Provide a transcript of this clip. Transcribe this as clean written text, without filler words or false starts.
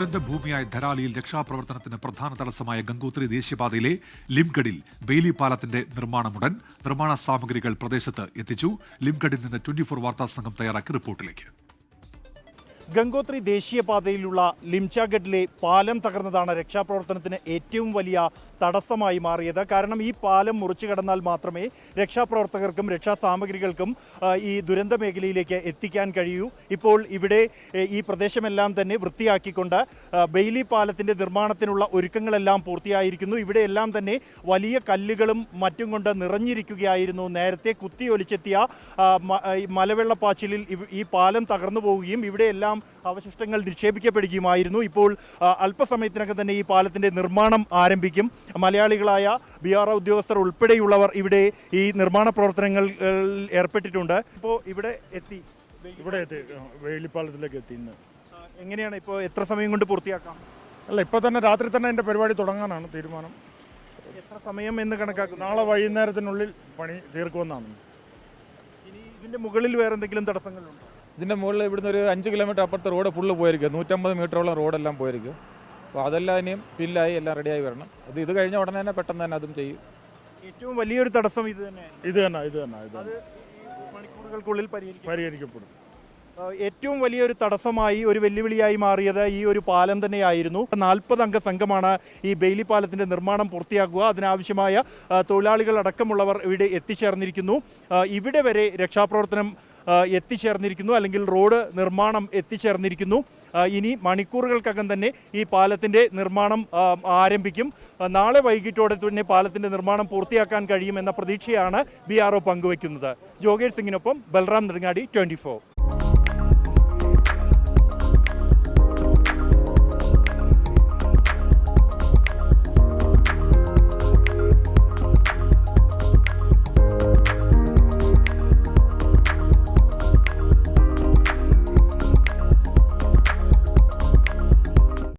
ഭൂമിയായ ധരാലിയിൽ രക്ഷാപ്രവർത്തനത്തിന് പ്രധാന തടസ്സമായ ഗംഗോത്രി ദേശീയപാതയിലെ ലിംഗഡിൽ ബെയിലി പാലത്തിന്റെ നിർമ്മാണമുടൻ. നിർമ്മാണ സാമഗ്രികൾ പ്രദേശത്ത് എത്തിച്ചു. ലിംഗഡിൽ നിന്ന് 24 വാർത്താ സംഘം തയ്യാറാക്കി റിപ്പോർട്ടിലേക്ക്. ഗംഗോത്രി ദേശീയപാതയിലുള്ള ലിംചാഗഡിലെ പാലം തകർന്നതാണ് രക്ഷാപ്രവർത്തനത്തിന് ഏറ്റവും വലിയ തടസ്സമായി മാറിയത്. കാരണം ഈ പാലം മുറിച്ചു കടന്നാൽ മാത്രമേ രക്ഷാപ്രവർത്തകർക്കും രക്ഷാസാമഗ്രികൾക്കും ഈ ദുരന്ത മേഖലയിലേക്ക് എത്തിക്കാൻ കഴിയൂ. ഇപ്പോൾ ഇവിടെ ഈ പ്രദേശമെല്ലാം തന്നെ വൃത്തിയാക്കിക്കൊണ്ട് ബെയിലി പാലത്തിൻ്റെ നിർമ്മാണത്തിനുള്ള ഒരുക്കങ്ങളെല്ലാം പൂർത്തിയായിരിക്കുന്നു. ഇവിടെയെല്ലാം തന്നെ വലിയ കല്ലുകളും മറ്റും കൊണ്ട് നിറഞ്ഞിരിക്കുകയായിരുന്നു. നേരത്തെ കുത്തിയൊലിച്ചെത്തിയ മലവെള്ളപ്പാച്ചിലിൽ ഈ പാലം തകർന്നു പോവുകയും ഇവിടെയെല്ലാം അവശിഷ്ടങ്ങൾ നിക്ഷേപിക്കപ്പെടുകയുമായിരുന്നു. ഇപ്പോൾ അല്പസമയത്തിനകം തന്നെ ഈ പാലത്തിൻ്റെ നിർമ്മാണം ആരംഭിക്കും. മലയാളികളായ BRO ഉദ്യോഗസ്ഥർ ഉൾപ്പെടെയുള്ളവർ ഇവിടെ ഈ നിർമ്മാണ പ്രവർത്തനങ്ങൾ ഏർപ്പെട്ടിട്ടുണ്ട്. ഇപ്പോൾ ഇവിടെ എത്തി വേലിപ്പാലത്തിലേക്ക് എത്തി. എങ്ങനെയാണ് ഇപ്പോൾ എത്ര സമയം കൊണ്ട് പൂർത്തിയാക്കാം? അല്ല, ഇപ്പോൾ തന്നെ രാത്രി തന്നെ എൻ്റെ പരിപാടി തുടങ്ങാനാണ് തീരുമാനം. എത്ര സമയം എന്ന് കണക്കാക്കും? നാളെ വൈകുന്നേരത്തിനുള്ളിൽ പണി തീർക്കുമെന്നാണ്. ഇനി ഇതിൻ്റെ മുകളിൽ വേറെ എന്തെങ്കിലും തടസ്സങ്ങളുണ്ടോ? ഇതിൻ്റെ മുകളിൽ ഇവിടുന്ന് ഒരു 5 കിലോമീറ്റർ അപ്പുറത്ത് റോഡ് ഫുള്ള് പോയിരിക്കും. 150 മീറ്ററോളം റോഡെല്ലാം പോയിരിക്കും. അപ്പോൾ അതെല്ലാം ഇനിയും ഫില്ലായി എല്ലാം റെഡിയായി വരണം. ഇത് കഴിഞ്ഞ ഉടനെ തന്നെ പെട്ടെന്ന് തന്നെ അതും ചെയ്യും. ഏറ്റവും വലിയൊരു തടസ്സം ഇത് തന്നെ മണിക്കൂറുകൾക്കുള്ളിൽ പരിഹരിക്കപ്പെടും. ഏറ്റവും വലിയൊരു തടസ്സമായി ഒരു വെല്ലുവിളിയായി മാറിയത് ഈ ഒരു പാലം തന്നെയായിരുന്നു. 40 അംഗ സംഘമാണ് ഈ ബെയിലി പാലത്തിൻ്റെ നിർമ്മാണം പൂർത്തിയാക്കുക. അതിനാവശ്യമായ തൊഴിലാളികൾ അടക്കമുള്ളവർ ഇവിടെ എത്തിച്ചേർന്നിരിക്കുന്നു. ഇവിടെ വരെ രക്ഷാപ്രവർത്തനം എത്തിച്ചേർന്നിരിക്കുന്നു, അല്ലെങ്കിൽ റോഡ് നിർമ്മാണം എത്തിച്ചേർന്നിരിക്കുന്നു. ഇനി മണിക്കൂറുകൾക്കകം തന്നെ ഈ പാലത്തിൻ്റെ നിർമ്മാണം ആരംഭിക്കും. നാളെ വൈകിട്ടോടെ തന്നെ പാലത്തിൻ്റെ നിർമ്മാണം പൂർത്തിയാക്കാൻ കഴിയുമെന്ന പ്രതീക്ഷയാണ് BRO പങ്കുവയ്ക്കുന്നത്. ജോഗേഷ് സിംഗിനൊപ്പം ബൽറാം നെടുങ്ങാടി, 24.